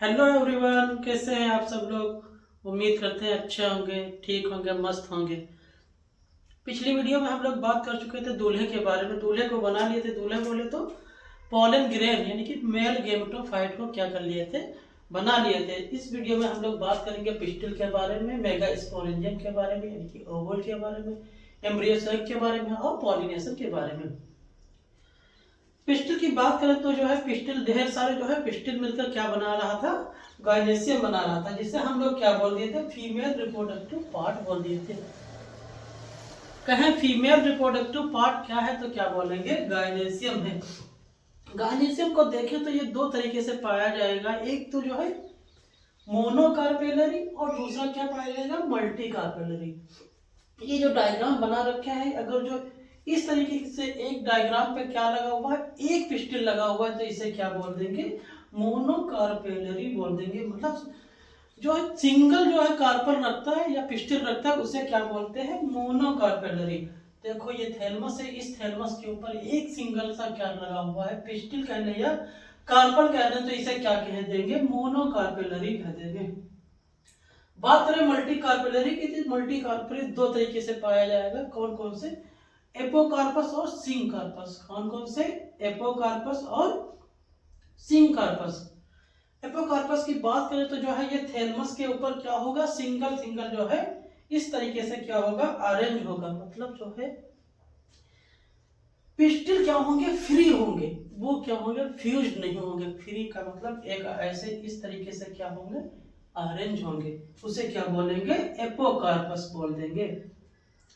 Hello everyone, कैसे हैं आप सब लोग। उम्मीद करते हैं अच्छे होंगे, ठीक होंगे, मस्त होंगे। पिछली वीडियो में हम लोग बात कर चुके थे दूल्हे के बारे में। दूल्हे को बना लिए थे। दूल्हे बोले तो पॉलन ग्रेन यानी कि मेल गेमेटोफाइट को क्या कर लिए थे, बना लिए थे। इस वीडियो में हम लोग बात करेंगे पिस्टल के बारे में, मेगा स्पोरेंजियम के बारे में यानी कि ओवल के बारे में, एम्ब्रियो सेक के बारे में और पॉलिनेशन के बारे में। पिस्टल की बात करें तो जो है पिस्टल ढेर सारे जो है पिस्टल मिलकर क्या बना रहा था, गायनेसियम बना रहा था, जिसे हम लोग क्या बोल दिए थे, फीमेल रिप्रोडक्टिव पार्ट बोल दिए थे। कहें फीमेल रिप्रोडक्टिव पार्ट क्या है तो क्या बोलेंगे, गायनेसियम है। गायनेसियम को देखें तो ये दो तरीके से पाया जाएगा। एक तो जो है मोनोकार्पेलरी और दूसरा क्या पाया जाएगा, मल्टी कार्पेलरी। ये जो डायग्राम बना रखे हैं, अगर जो इस तरीके से एक डायग्राम पे क्या लगा हुआ है, एक पिस्टल लगा हुआ है, तो इसे क्या बोल देंगे, मोनोकार्पेलरी बोल देंगे। मतलब जो है सिंगल जो है कार्पल रखता है या पिस्टल रखता है, उसे क्या बोलते हैं, मोनोकार्पेलरी। देखो ये थैलमस है, इस थैलमस के ऊपर एक सिंगल सा क्या लगा हुआ है, पिस्टल कह लें या कार्पल कह लें, तो इसे क्या कह देंगे, मोनोकार्पेलरी कह देंगे। बात करें मल्टी कार्पेलरी की, तो मल्टी कार्पेलरी दो तरीके से पाया जाएगा। कौन कौन से, एपोकार्पस और सिंकार्पस। कौन कौन से, एपोकार्पस और सिंकार्पस। एपोकार्पस की बात करें तो जो है ये थैलमस के ऊपर क्या होगा, सिंगल सिंगल जो है इस तरीके से क्या होगा, अरेंज होगा। मतलब जो है पिस्टल क्या होंगे, फ्री होंगे, वो क्या होंगे, फ्यूज्ड नहीं होंगे। फ्री का मतलब एक ऐसे इस तरीके से क्या होंगे, अरेंज होंगे, उसे क्या बोलेंगे, एपोकार्पस बोल देंगे।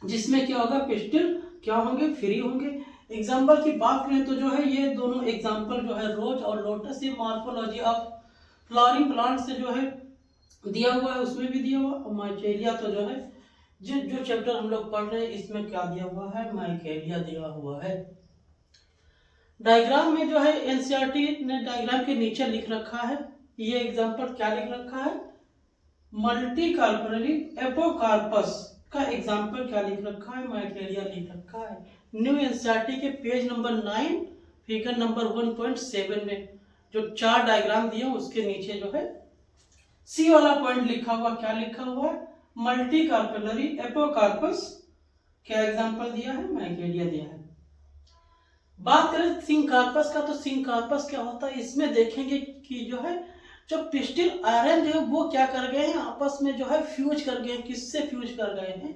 जिसमें क्या होगा, पिस्टल क्या होंगे, फ्री होंगे। एग्जाम्पल की बात करें तो जो है ये दोनों एग्जाम्पल जो है रोज और लोटस, ये मॉर्फोलॉजी ऑफ फ्लावरिंग प्लांट से जो है दिया हुआ है, उसमें भी दिया हुआ। और माइकेलिया तो जो है जो चैप्टर हम लोग पढ़ रहे हैं इसमें क्या दिया हुआ है, माइकेलिया दिया हुआ है। डायग्राम में जो है एनसीईआरटी ने डायग्राम के नीचे लिख रखा है, ये एग्जाम्पल क्या लिख रखा है, मल्टी कार्पेलरी एपोकार्पस का एग्जाम्पल क्या लिख रखा है, माइकेलिया लिख रखा है। न्यू एनसीईआरटी के पेज नंबर 9 फिगर नंबर 1.7 में जो चार डायग्राम दिए उसके नीचे जो है सी वाला पॉइंट लिखा हुआ, क्या लिखा हुआ है, मल्टी कार्पेलरी एपोकार्पस क्या एग्जाम्पल दिया है, माइकेलिया दिया है। बात करें सिंकार्पस का, तो सिंकार्पस क्या होता है, इसमें देखेंगे कि जो है जो पिस्टल अरेंज है वो क्या कर गए हैं, आपस में जो है फ्यूज कर गए हैं। किससे फ्यूज कर गए हैं,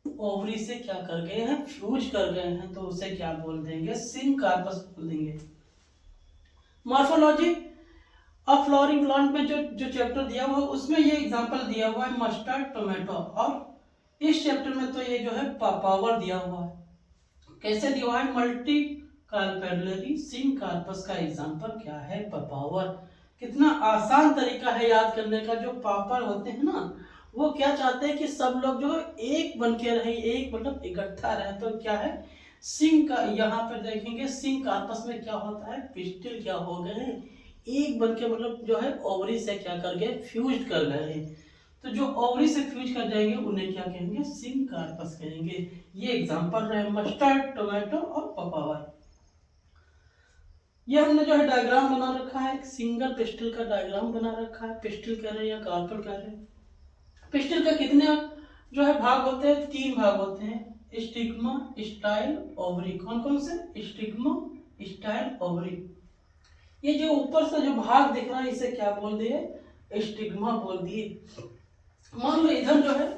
ओवरी से क्या कर गए हैं, फ्यूज कर गए हैं, तो उसे क्या बोल देंगे, सिंकार्पस बोल देंगे। मॉर्फोलॉजी ऑफ फ्लावरिंग प्लांट में जो चैप्टर दिया हुआ है उसमें ये एग्जांपल दिया हुआ है, मस्टर्ड टोमेटो। और इस चैप्टर में तो ये जो है पापावर दिया हुआ है। कैसे दिया हुआ है, मल्टी कार्पेलरी सिंकार्पस का एग्जांपल क्या है, पापावर। कितना आसान तरीका है याद करने का। जो पापा होते हैं ना, वो क्या चाहते हैं कि सब लोग जो एक बन के रहे, एक मतलब इकट्ठा रहे। तो क्या है, सिंक का यहाँ पर देखेंगे, सिंक आपस में क्या होता है, पिस्टल क्या हो गए हैं, एक बन के मतलब जो है ओवरी से क्या कर गए, फ्यूज कर गए हैं। तो जो ओवरी से फ्यूज कर जाएंगे उन्हें क्या कहेंगे, सिंकार्पस कहेंगे। ये एग्जांपल रहे मस्टर्ड, टोमेटो और पापावर। ये हमने जो है डायग्राम बना रखा है, एक सिंगल पिस्टल का डायग्राम बना रखा है। पिस्टल कह रहे हैं या कार्पल कह रहे हैं। पिस्टल के कितने जो है भाग होते हैं, तीन भाग होते हैं, स्टिग्मा, स्टाइल, ओवरी। कौन कौन से, स्टिग्मा, स्टाइल, ओवरी। ये जो ऊपर से जो भाग दिख रहा है इसे क्या बोल दिए, स्टिग्मा बोल दिए। मान लो इधर जो है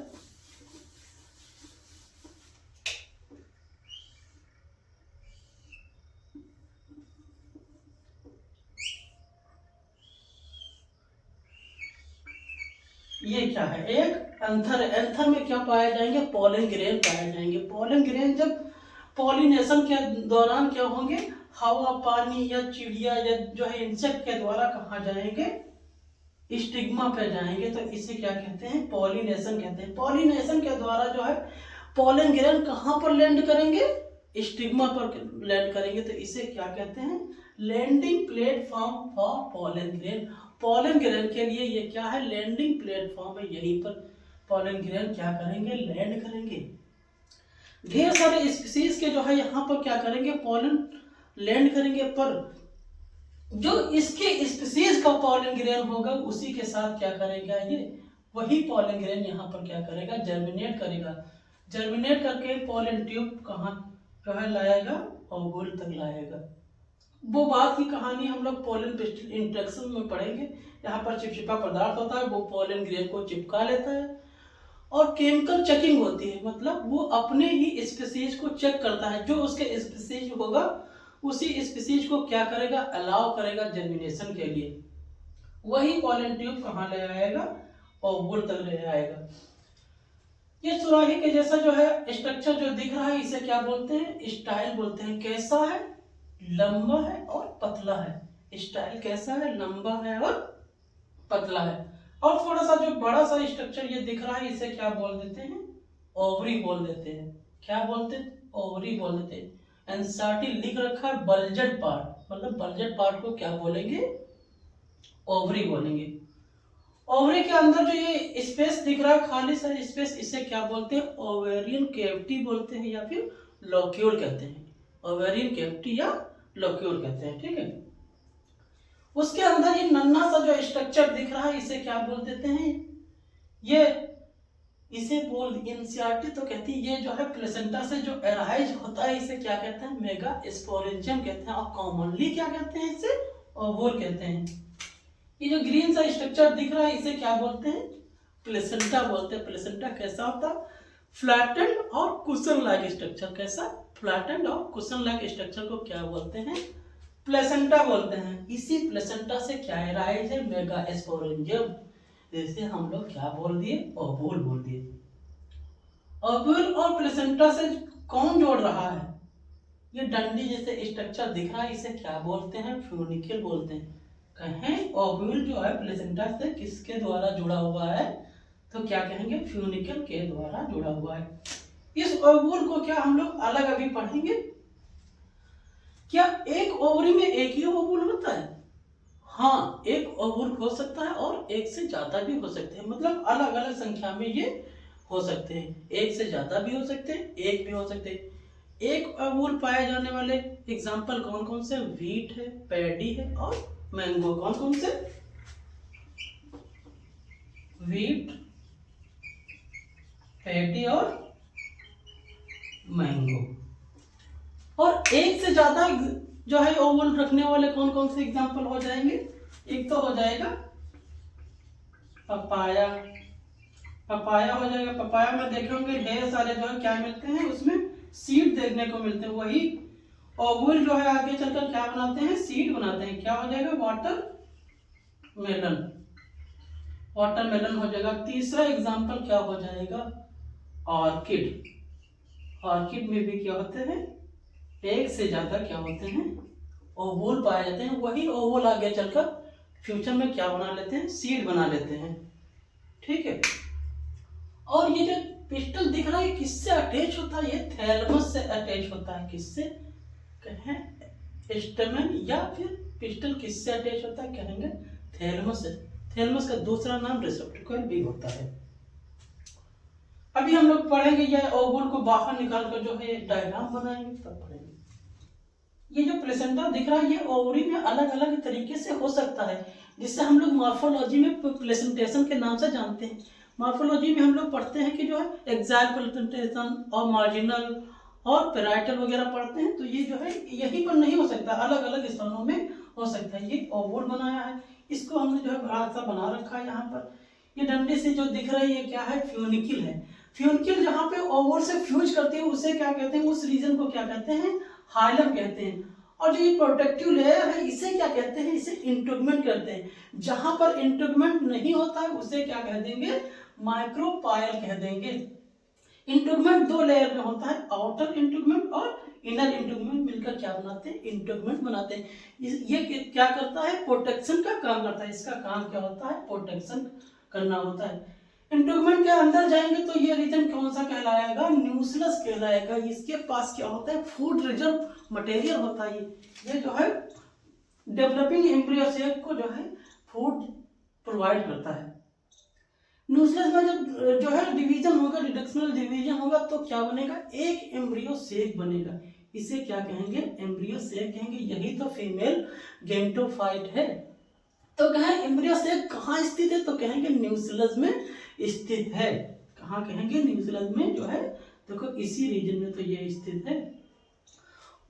ये क्या है, एक एंथर है। एंथर में क्या पाए जाएंगे, पोलन ग्रेन पाए जाएंगे। पोलन ग्रेन जब पॉलिनेशन के दौरान क्या होंगे, हवा, पानी या चिड़िया या जो है इंसेक्ट के द्वारा कहाँ जाएंगे, स्टिग्मा पे जाएंगे। तो इसे क्या कहते हैं, पॉलिनेशन कहते हैं। पॉलिनेशन के द्वारा जो है पोलन ग्रेन कहाँ पर लैंड करेंगे, स्टिग्मा पर लैंड करेंगे। तो इसे क्या कहते हैं, landing platform for pollen grain. Pollen grain के लिए ये क्या है, लैंडिंग प्लेटफॉर्म है, यहीं पर पोलन ग्रेन क्या करेंगे, लैंड करेंगे। ढेर सारे स्पीसीज के जो है यहाँ पर क्या करेंगे, पोलन लैंड करेंगे। पर जो इसके स्पीसीज का पॉलन ग्रेन होगा उसी के साथ क्या करेगा ये, वही पॉलन ग्रेन यहाँ पर क्या करेगा, जर्मिनेट करेगा। जर्मिनेट करके पॉलन ट्यूब कहाँ जो है लाएगा, ओवल तक लाएगा। वो बात की कहानी हम लोग पॉलन पिस्टल इंट्रैक्शन में पढ़ेंगे। यहाँ पर चिपचिपा पदार्थ होता है, वो पॉलन ग्रेन को चिपका लेता है और केमिकल चेकिंग होती है, मतलब वो अपने ही स्पीसीज को चेक करता है। जो उसके स्पीसीज होगा उसी स्पीसीज को क्या करेगा, अलाउ करेगा जर्मिनेशन के लिए। वही पॉलन ट्यूब कहाँ ले आएगा, ओवल तक ले आएगा। ये सुराही के जैसा जो है स्ट्रक्चर जो दिख रहा है इसे क्या बोलते हैं, स्टाइल बोलते हैं। कैसा है, लंबा है और पतला है। स्टाइल कैसा है, लंबा है और पतला है। और थोड़ा सा जो बड़ा सा स्ट्रक्चर ये दिख रहा है इसे क्या बोल देते हैं, ओवरी बोल देते हैं। क्या बोलते हैं, ओवरी बोल देते हैं। एनसीईआरटी लिख रखा है बल्जेड पार्ट, मतलब बल्जेड पार्ट को क्या बोलेंगे, ओवरी बोलेंगे। ओवरी के अंदर जो ये स्पेस दिख रहा है, खाली सा स्पेस, इसे क्या बोलते हैं, ओवेरियन कैविटी बोलते हैं या फिर लोक्यूल कहते हैं। ओवेरियन कैविटी या लोक्यूल कहते हैं, ठीक है। उसके अंदर ये नन्हा सा जो स्ट्रक्चर दिख रहा है इसे क्या बोल देते हैं, ये इसे बोल एनसीईआरटी तो कहती है ये जो है प्लेसेंटा से जो एराइज होता है इसे क्या कहते हैं, मेगा स्पोरेंजियम कहते हैं। और कॉमनली क्या कहते हैं, इसे ओवल कहते हैं। ये जो ग्रीन सा स्ट्रक्चर दिख रहा है इसे क्या बोलते हैं, प्लेसेंटा बोलते हैं। प्लेसेंटा कैसा होता है, फ्लैटेंड और कुशन लाइक स्ट्रक्चर। कैसा, फ्लैटेंड और कुशन लाइक स्ट्रक्चर को क्या बोलते हैं, प्लेसेंटा बोलते हैं। इसी प्लेसेंटा से क्या एराइज है, मेगा स्पोरेंजियम। जैसे हम लोग क्या बोल दिए, ओवल बोल दिए। ओवल और प्लेसेंटा से कौन जोड़ रहा है, ये डंडी जैसे स्ट्रक्चर दिख रहा है इसे क्या बोलते हैं, फ्यूनिकल बोलते हैं। कहें ओवल जो है प्लेसेंटा से किसके द्वारा जुड़ा हुआ है, तो क्या कहेंगे, फ्यूनिकल के द्वारा जुड़ा हुआ है। इस ओवल को क्या हम लोग अलग अभी पढ़ेंगे। क्या एक ओवरी में एक ही ओवल होता है, हाँ एक ओवल हो सकता है और एक से ज्यादा भी हो सकते हैं, मतलब अलग अलग संख्या में ये हो सकते हैं। एक से ज्यादा भी हो सकते हैं, एक भी हो सकते हैं। एक ओवल पाए जाने वाले एग्जाम्पल कौन कौन से, व्हीट है, पैडी है और मैंगो। कौन कौन से, व्हीट, पैडी और मैंगो। और एक से ज्यादा जो है ओवल रखने वाले कौन कौन से एग्जाम्पल हो जाएंगे, एक तो हो जाएगा पपाया। पपाया हो जाएगा, पपाया में देखेंगे ढेर सारे जो है क्या मिलते हैं, उसमें सीड देखने को मिलते हैं। वही ओवल जो है आगे चलकर क्या बनाते हैं, सीड बनाते हैं। क्या हो जाएगा, वाटरमेलन। वाटरमेलन हो जाएगा। तीसरा एग्जाम्पल क्या हो जाएगा, ऑर्किड। ऑर्किड में भी क्या होते हैं, एक से ज्यादा क्या होते हैं, ओवल पाए जाते हैं। वही ओवल आगे चलकर फ्यूचर में क्या बना लेते हैं, सीड बना लेते हैं, ठीक है। और ये जो पिस्टल दिख रहा है किससे अटैच होता है, ये थैलमस से अटैच होता है। किससे कहें, स्टेमन या फिर पिस्टल किससे अटैच होता है, कहेंगे थैलमस से। थैलमस का दूसरा नाम रिसेप्टिकल भी होता है। अभी हम लोग पढ़ेंगे ये ओवल को बाहर निकाल कर जो है डायग्राम बनाएंगे, तब पढ़ेंगे। ये जो प्लेसेंटा दिख रहा है ये ओवरी में अलग अलग तरीके से हो सकता है, जिससे हम लोग मॉर्फोलॉजी में प्लेसेंटेशन के नाम से जानते हैं। मॉर्फोलॉजी में हम लोग पढ़ते हैं कि जो है एक्साइल प्लेसेंटेशन और मार्जिनल और पेराइटल वगैरह पढ़ते हैं। तो ये जो है यहीं पर नहीं हो सकता, अलग अलग स्थानों में हो सकता है। ये ओवल बनाया है, इसको हमने जो है बड़ा सा बना रखा है। यहाँ पर ये डंडे से जो दिख रही है क्या है, फ्यूनिकल है। फ्यूनिकल जहाँ पे ओवल से फ्यूज करती है उसे क्या कहते हैं, उस रीजन को क्या कहते हैं, हाइलम कहते हैं। और जो ये प्रोटेक्टिव लेयर है इसे क्या कहते हैं, इसे इंटरगमेंट कहते हैं। जहां पर इंटरगमेंट नहीं होता है उसे क्या कह देंगे, माइक्रोपायल कह देंगे। इंटरगमेंट दो लेयर में होता है, आउटर इंटरगमेंट और इनर इंटरगमेंट मिलकर क्या बनाते हैं, इंटरगमेंट बनाते हैं। ये क्या करता है, प्रोटेक्शन का काम करता है। इसका काम क्या होता है, प्रोटेक्शन करना होता है। इंटरगमेंट के अंदर जाएंगे तो ये रीजन कौन सा कहलाएगा, न्यूक्लियस कहलाएगा। इसके पास क्या होता है, फूड रिजर्व मटेरियल होता है। ये जो है डेवलपिंग एम्ब्रियो सेल को जो है फूड प्रोवाइड करता है। न्यूक्लियस में जब जो है डिवीजन होगा, रिडक्शनल डिवीजन होगा तो क्या बनेगा, एक एम्ब्रियो सेक बनेगा। इसे क्या कहेंगे, एम्ब्रियो सेक कहेंगे। यही तो फीमेल गेमेटोफाइट है। तो कहें एम्ब्रियो सेक कहाँ स्थित है, तो कहेंगे न्यूक्लियस में स्थित है। कहाँ कहेंगे, न्यूक्लियस में जो है, देखो इसी रीजन में तो ये स्थित है।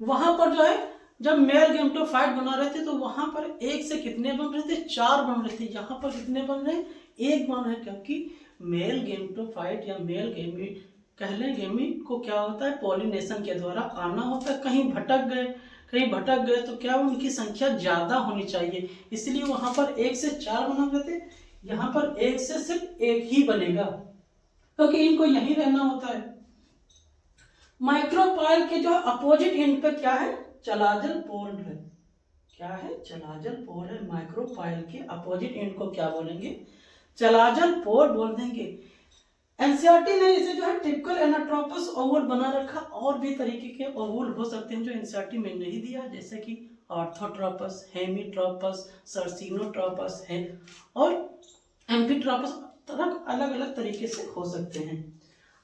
वहां पर जो है जब मेल गेमेटोफाइट बना रहे थे तो वहां पर एक से कितने बन रहे थे, 4 बन रहे थे। यहाँ पर कितने बन रहे हैं, 1 बन रहे हैं, क्योंकि मेल गेमेटोफाइट या मेल गेमीट कह लें, गेमीट को क्या होता है, पॉलिनेशन के द्वारा आना होता है। कहीं भटक गए तो क्या उनकी संख्या ज्यादा होनी चाहिए, इसलिए वहां पर 1 से 4 बना रहे थे। यहाँ पर 1 से सिर्फ 1 ही बनेगा, क्योंकि इनको यहीं रहना होता है। माइक्रोपाइल के जो अपोजिट एंड पे क्या है, चलाजल पोल है। क्या है, चलाजल पोल है। माइक्रोपाइल के अपोजिट एंड को क्या बोलेंगे, चलाजल पोल बोल देंगे। एनसीईआरटी ने इसे जो है टिपिकल एनाट्रोपस ओवल बना रखा। और भी तरीके के ओवल हो सकते हैं जो एनसीईआरटी में नहीं दिया, जैसे कि ऑर्थोट्रोपस, हेमीट्रोपस, सर्सिनोट्रोपस है, और एम्फीट्रोपस, तरह अलग अलग तरीके से हो सकते हैं।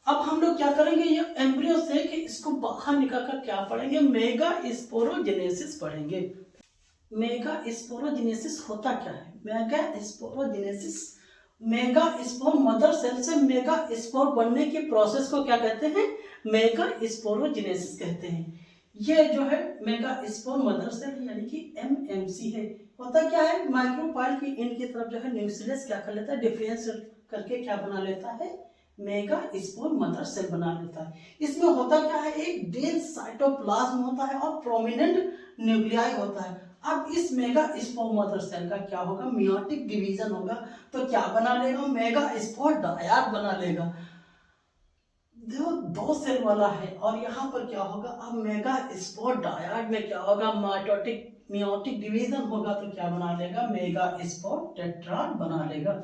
अब हम लोग क्या करेंगे, ये एम्ब्रियो से कि इसको बाहर निकाल कर क्या पढ़ेंगे, मेगा स्पोरोजेनेसिस पढ़ेंगे। मेगा स्पोरोजेनेसिस होता क्या है, mega sporogenesis, mega spore mother cell से मेगा स्पोर बनने की प्रोसेस को क्या कहते हैं, मेगा स्पोरोजेनेसिस कहते हैं। ये जो है मेगा स्पोर मदर सेल यानी कि एमएमसी है। होता क्या है, माइक्रोपाइल की एंड की तरफ जो है न्यूक्लियस क्या कर लेता है, डिफरेंशिएट करके क्या बना लेता है, मेगा स्पोर मदर सेल बना लेता है। इसमें होता क्या है, एक डेंस साइटोप्लाज्म होता है और प्रोमिनेंट न्यूक्लियाई होता है। अब इस मेगा स्पोर मदर सेल का क्या होगा, मियोटिक डिवीजन होगा, तो क्या बना लेगा, मेगा स्पोर डायड बना लेगा। देखो 2 सेल वाला है, और यहाँ पर क्या होगा, अब मेगा स्पोर डायड में क्या होगा, मियोटिक डिवीजन होगा, तो क्या बना लेगा, मेगा स्पोर टेट्राड बना लेगा।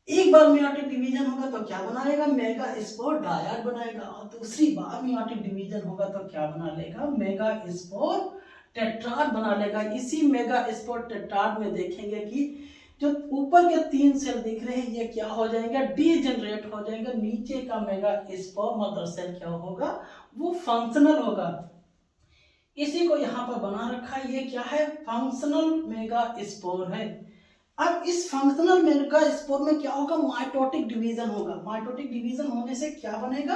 एक बार मियोटिक डिवीजन होगा तो क्या बनाएगा, मेगा स्पोर डायड बनाएगा, और दूसरी बार मियोटिक डिवीजन होगा तो क्या बना लेगा, मेगा स्पोर टेट्राड बना लेगा। इसी मेगा स्पोर टेट्राड में देखेंगे कि जो ऊपर के 3 सेल दिख रहे हैं ये क्या हो जाएंगे, डीजेनरेट हो जाएंगे। नीचे का मेगा स्पोर मदर सेल क्या होगा, वो फंक्शनल होगा। इसी को यहाँ पर बना रखा है, ये क्या है, फंक्शनल मेगा स्पोर है। अब इस फंक्शनल मेगा स्पोर में क्या होगा, माइटोटिक डिवीजन होगा। माइटोटिक डिवीजन होने से क्या बनेगा,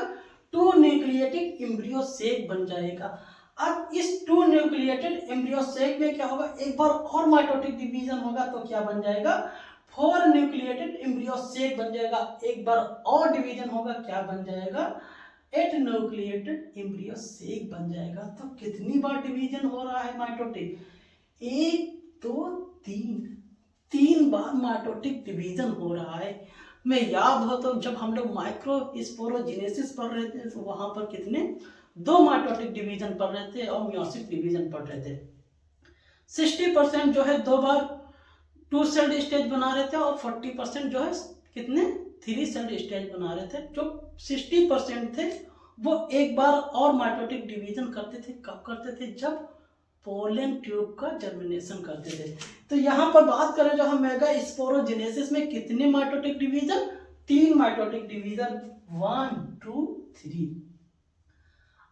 2 न्यूक्लिएटेड एम्ब्रियो सेक बन जाएगा। अब इस 2 न्यूक्लिएटेड एम्ब्रियो सेक में क्या होगा, एक बार और माइटोटिक डिवीजन होगा तो क्या बन जाएगा, 4 न्यूक्लिएटेड एम्ब्रियो सेक बन जाएगा। एक बार और डिवीजन होगा, क्या बन जाएगा, 8 न्यूक्लिएटेड एम्ब्रियो सेक बन जाएगा। तो कितनी बार डिवीजन हो रहा है माइटोटिक, 1 2 3 बार माइटोटिक डिवीजन हो रहा है। मैं याद हो तो जब हम लोग माइक्रो स्पोरोजेनेसिस पढ़ रहे थे तो वहां पर कितने 2 माइटोटिक डिवीजन पढ़ रहे थे और मियोसिस डिवीजन पढ़ रहे थे। 60% जो है 2 बार 2 सेल्ड स्टेज बना रहे थे, और 40% जो है कितने 3 सेल्ड स्टेज बना रहे थे। जो 60% थे वो एक बार और माइटोटिक डिवीजन करते थे। कब करते थे, जब पोलन ट्यूब का जर्मिनेशन करते थे। तो यहाँ पर बात करें जो हम मेगा स्पोरोजेनेसिस में कितने माइटोटिक डिवीजन, 3 माइटोटिक डिवीजन, 1 2 3।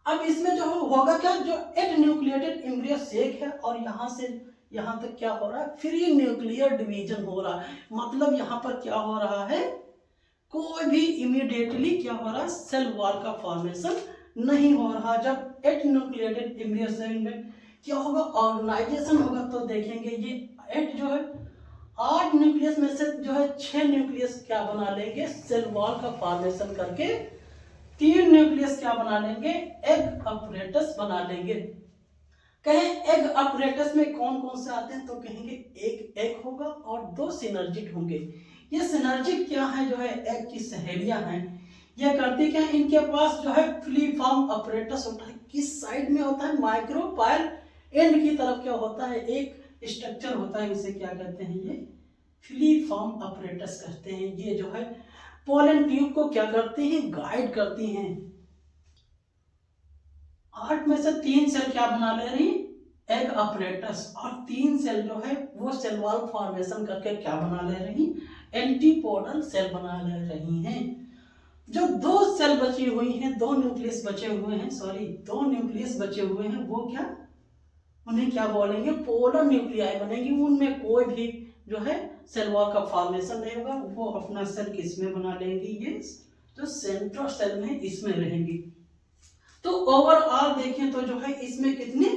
अब इसमें जो होगा क्या, जो 8 न्यूक्लिएटेड एम्ब्रियो सेक है और यहाँ से यहाँ तक क्या हो रहा है, फ्री न्यूक्लियर डिवीजन हो रहा है। मतलब यहाँ पर क्या हो रहा है, कोई भी इमीडिएटली क्या हो रहा है, सेल वॉल का फॉर्मेशन नहीं हो रहा। जब 8 न्यूक्लिएटेड एम्ब्रियो सेक में क्या होगा, ऑर्गेनाइजेशन होगा, तो देखेंगे ये 8 जो है 8 न्यूक्लियस में से जो है 6 न्यूक्लियस क्या बना लेंगे, सेल वॉल का फॉर्मेशन करके 3 न्यूक्लियस क्या बना लेंगे, एग अपरेटस बना लेंगे। कहें एग अपरेटस में कौन कौन से आते हैं, तो कहेंगे एक एग होगा और 2 सिनर्जिड होंगे। ये सिनर्जिड क्या है, जो है एग की सहेलियां हैं। ये करती क्या है, इनके पास जो है फ्लीफॉर्म अपरेटस होता है। किस साइड में होता है, माइक्रोपाइल एंड की तरफ क्या होता है, एक स्ट्रक्चर होता है, उसे क्या कहते हैं, ये फ्लीफॉर्म अपरेटस कहते हैं। ये जो है पोलन ट्यूब को क्या करते हैं, गाइड करती हैं। 8 में से 3 सेल क्या बना ले रही, एग अपरेटस, और 3 सेल जो है वो सेल वॉल फॉर्मेशन करके क्या बना ले रही, एंटीपोडल सेल बना ले रही हैं। जो दो सेल बची हुई हैं, दो न्यूक्लियस बचे हुए हैं, दो न्यूक्लियस बचे हुए हैं, वो क्या, उन्हें क्या बोलेंगे, पोलर न्यूक्लियाई बनेंगी। उनमें कोई भी जो है सेल वॉल का फॉर्मेशन नहीं होगा, वो अपना सेल किस में बना लेंगी, ये जो सेंट्रोल सेल में इसमें रहेंगी। तो ओवरऑल देखें तो जो है इसमें कितने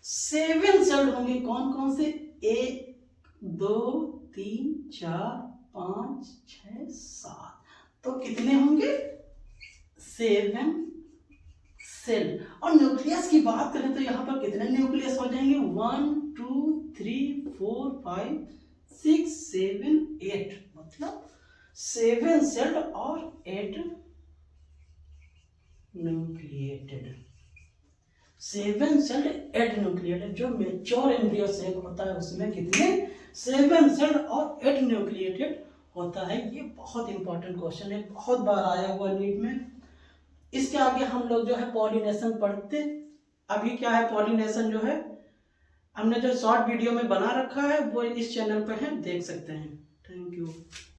7 सेल होंगे। कौन कौन से, 1 2 3 4 5 6 7, तो कितने होंगे 7 सेल। और न्यूक्लियस की बात करें तो यहाँ पर कितने न्यूक्लियस हो जाएंगे, 1 2 3 4 5 6 7 8, मतलब 7 सेल और 8 न्यूक्लिएटेड। 7 cell 8 nucleated. जो मेच्योर एम्ब्रियो सेल होता है उसमें कितने 7 सेल और 8 न्यूक्लिएटेड होता है। ये बहुत इंपॉर्टेंट क्वेश्चन है, बहुत बार आया हुआ नीट में। इसके आगे हम लोग जो है पॉलिनेशन पढ़ते। अभी क्या है, पॉलिनेशन जो है हमने जो शॉर्ट वीडियो में बना रखा है वो इस चैनल पे है, देख सकते हैं। Thank you.